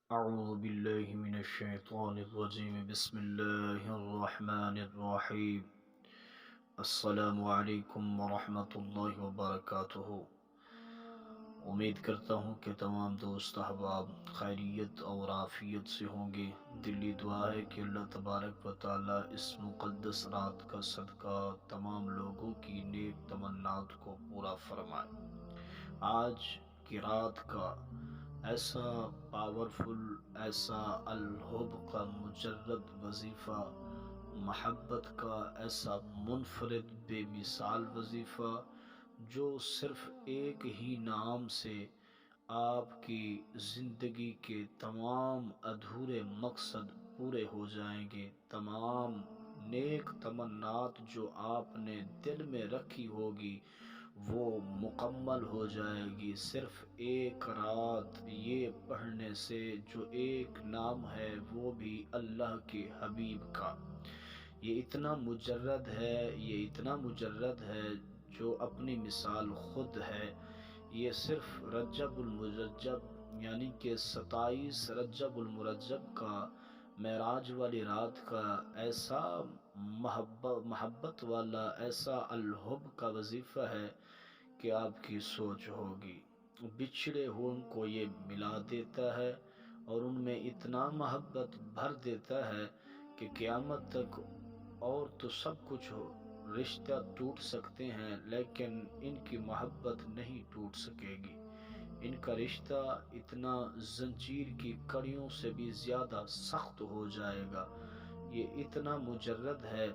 اعوذ باللہ من الشیطان الرجیم بسم اللہ الرحمن الرحیم السلام علیکم ورحمۃ اللہ وبرکاتہ۔ امید کرتا ہوں کہ تمام دوست احباب خیریت اور عافیت سے ہوں گے۔ دلی دعا ہے کہ اللہ تبارک و تعالی اس مقدس رات کا صدقہ تمام لوگوں کی نیک تمنات کو پورا فرمائے۔ آج کی رات کا ایسا پاورفل، ایسا الحب کا مجرد وظیفہ، محبت کا ایسا منفرد بے مثال وظیفہ جو صرف ایک ہی نام سے آپ کی زندگی کے تمام ادھورے مقصد پورے ہو جائیں گے، تمام نیک تمنات جو آپ نے دل میں رکھی ہوگی وہ مکمل ہو جائے گی، صرف ایک رات یہ پڑھنے سے جو ایک نام ہے وہ بھی اللہ کے حبیب کا۔ یہ اتنا مجرد ہے، یہ اتنا مجرد ہے جو اپنی مثال خود ہے۔ یہ صرف رجب المرجب یعنی کہ 27 رجب المرجب کا معراج والی رات کا ایسا محبت والا، ایسا الحب کا وظیفہ ہے کہ آپ کی سوچ ہوگی۔ بچھڑے ہوں کو یہ ملا دیتا ہے اور ان میں اتنا محبت بھر دیتا ہے کہ قیامت تک اور تو سب کچھ ہو، رشتہ ٹوٹ سکتے ہیں لیکن ان کی محبت نہیں ٹوٹ سکے گی۔ ان کا رشتہ اتنا زنجیر کی کڑیوں سے بھی زیادہ سخت ہو جائے گا۔ یہ اتنا مجرد ہے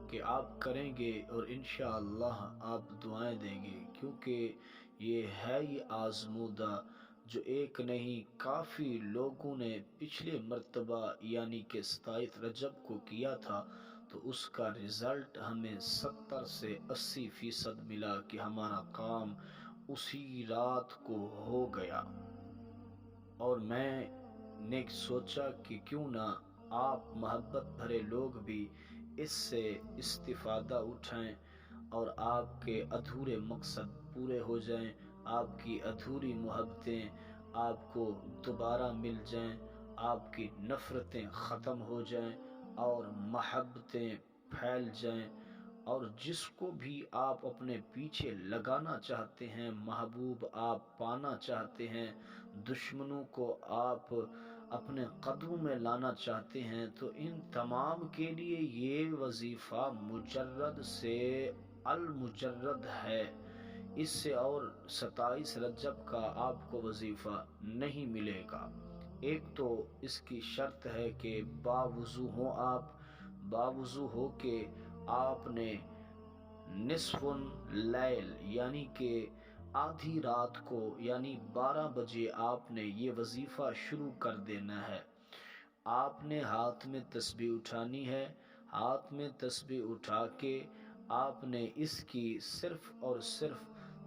کہ آپ کریں گے اور انشاءاللہ آپ دعائیں دیں گے، کیونکہ یہ ہے ہی آزمودہ جو ایک نہیں کافی لوگوں نے پچھلے مرتبہ یعنی کہ 27 رجب کو کیا تھا، تو اس کا رزلٹ ہمیں 70 سے 80% ملا کہ ہمارا کام اسی رات کو ہو گیا۔ اور میں نے سوچا کہ کیوں نہ آپ محبت بھرے لوگ بھی اس سے استفادہ اٹھائیں اور آپ کے ادھورے مقصد پورے ہو جائیں، آپ کی ادھوری محبتیں آپ کو دوبارہ مل جائیں، آپ کی نفرتیں ختم ہو جائیں اور محبتیں پھیل جائیں، اور جس کو بھی آپ اپنے پیچھے لگانا چاہتے ہیں، محبوب آپ پانا چاہتے ہیں، دشمنوں کو آپ اپنے قدموں میں لانا چاہتے ہیں، تو ان تمام کے لیے یہ وظیفہ مجرد سے المجرد ہے۔ اس سے اور 27 رجب کا آپ کو وظیفہ نہیں ملے گا۔ ایک تو اس کی شرط ہے کہ باوضو ہو، آپ باوضو ہو کے آپ نے نصف اللیل یعنی کہ آدھی رات کو یعنی 12 بجے آپ نے یہ وظیفہ شروع کر دینا ہے۔ آپ نے ہاتھ میں تسبیح اٹھانی ہے، ہاتھ میں تسبیح اٹھا کے آپ نے اس کی صرف اور صرف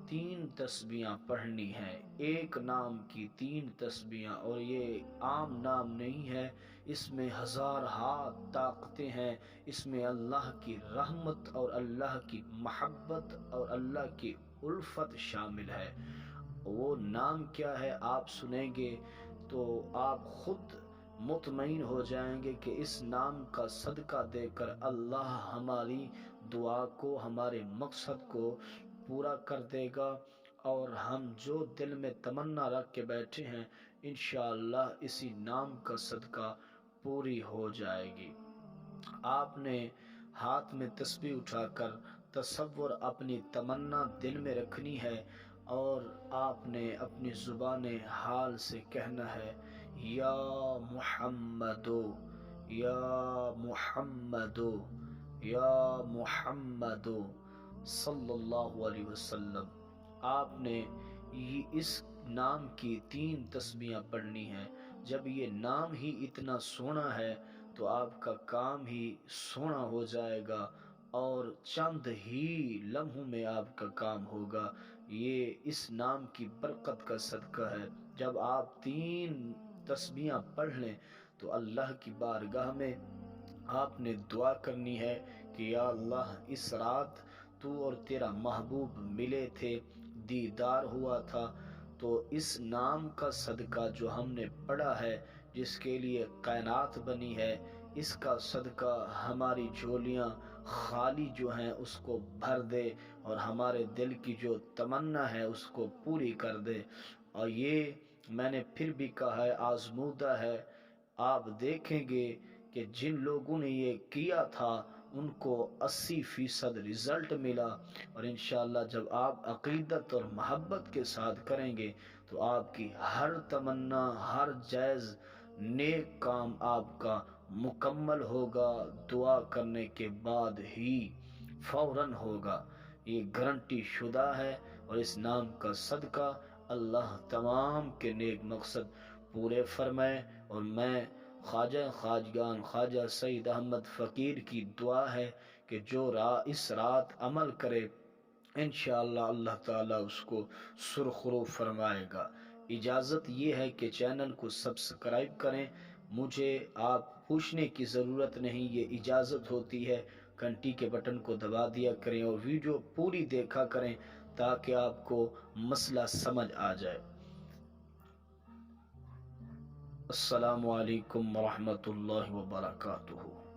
3 تسبیحاں پڑھنی ہیں، ایک نام کی 3 تسبیحاں، اور یہ عام نام نہیں ہے، اس میں ہزارہا طاقتیں ہیں، اس میں اللہ کی رحمت اور اللہ کی محبت اور اللہ کی الفت شامل ہے۔ وہ نام کیا ہے آپ سنیں گے تو آپ خود مطمئن ہو جائیں گے کہ اس نام کا صدقہ دے کر اللہ ہماری دعا کو، ہمارے مقصد کو پورا کر دے گا، اور ہم جو دل میں تمنا رکھ کے بیٹھے ہیں انشاءاللہ اسی نام کا صدقہ پوری ہو جائے گی۔ آپ نے ہاتھ میں تسبیح اٹھا کر تصور اپنی تمنا دل میں رکھنی ہے، اور آپ نے اپنی زبان حال سے کہنا ہے یا محمدو، یا محمدو، یا محمدو صلی اللہ علیہ وسلم۔ آپ نے اس نام کی 3 تسبیحاں پڑھنی ہیں۔ جب یہ نام ہی اتنا سونا ہے تو آپ کا کام ہی سونا ہو جائے گا، اور چند ہی لمحوں میں آپ کا کام ہوگا۔ یہ اس نام کی برکت کا صدقہ ہے۔ جب آپ 3 تسبیحاں پڑھ لیں تو اللہ کی بارگاہ میں آپ نے دعا کرنی ہے کہ یا اللہ اس رات تو اور تیرا محبوب ملے تھے، دیدار ہوا تھا، تو اس نام کا صدقہ جو ہم نے پڑھا ہے، جس کے لیے کائنات بنی ہے، اس کا صدقہ ہماری جھولیاں خالی جو ہیں اس کو بھر دے، اور ہمارے دل کی جو تمنا ہے اس کو پوری کر دے۔ اور یہ میں نے پھر بھی کہا ہے، آزمودہ ہے۔ آپ دیکھیں گے کہ جن لوگوں نے یہ کیا تھا ان کو 80% رزلٹ ملا، اور انشاءاللہ جب آپ عقیدت اور محبت کے ساتھ کریں گے تو آپ کی ہر تمنا، ہر جائز نیک کام آپ کا مکمل ہوگا، دعا کرنے کے بعد ہی فوراً ہوگا، یہ گارنٹی شدہ ہے۔ اور اس نام کا صدقہ اللہ تمام کے نیک مقصد پورے فرمائے۔ اور میں خواجہ خواجگان خواجہ سید احمد فقیر کی دعا ہے کہ جو اس رات عمل کرے، انشاءاللہ اللہ تعالیٰ اس کو سرخرو فرمائے گا۔ اجازت یہ ہے کہ چینل کو سبسکرائب کریں، مجھے آپ پوچھنے کی ضرورت نہیں، یہ اجازت ہوتی ہے۔ گھنٹی کے بٹن کو دبا دیا کریں اور ویڈیو پوری دیکھا کریں تاکہ آپ کو مسئلہ سمجھ آ جائے۔ السلام علیکم ورحمۃ اللہ وبرکاتہ۔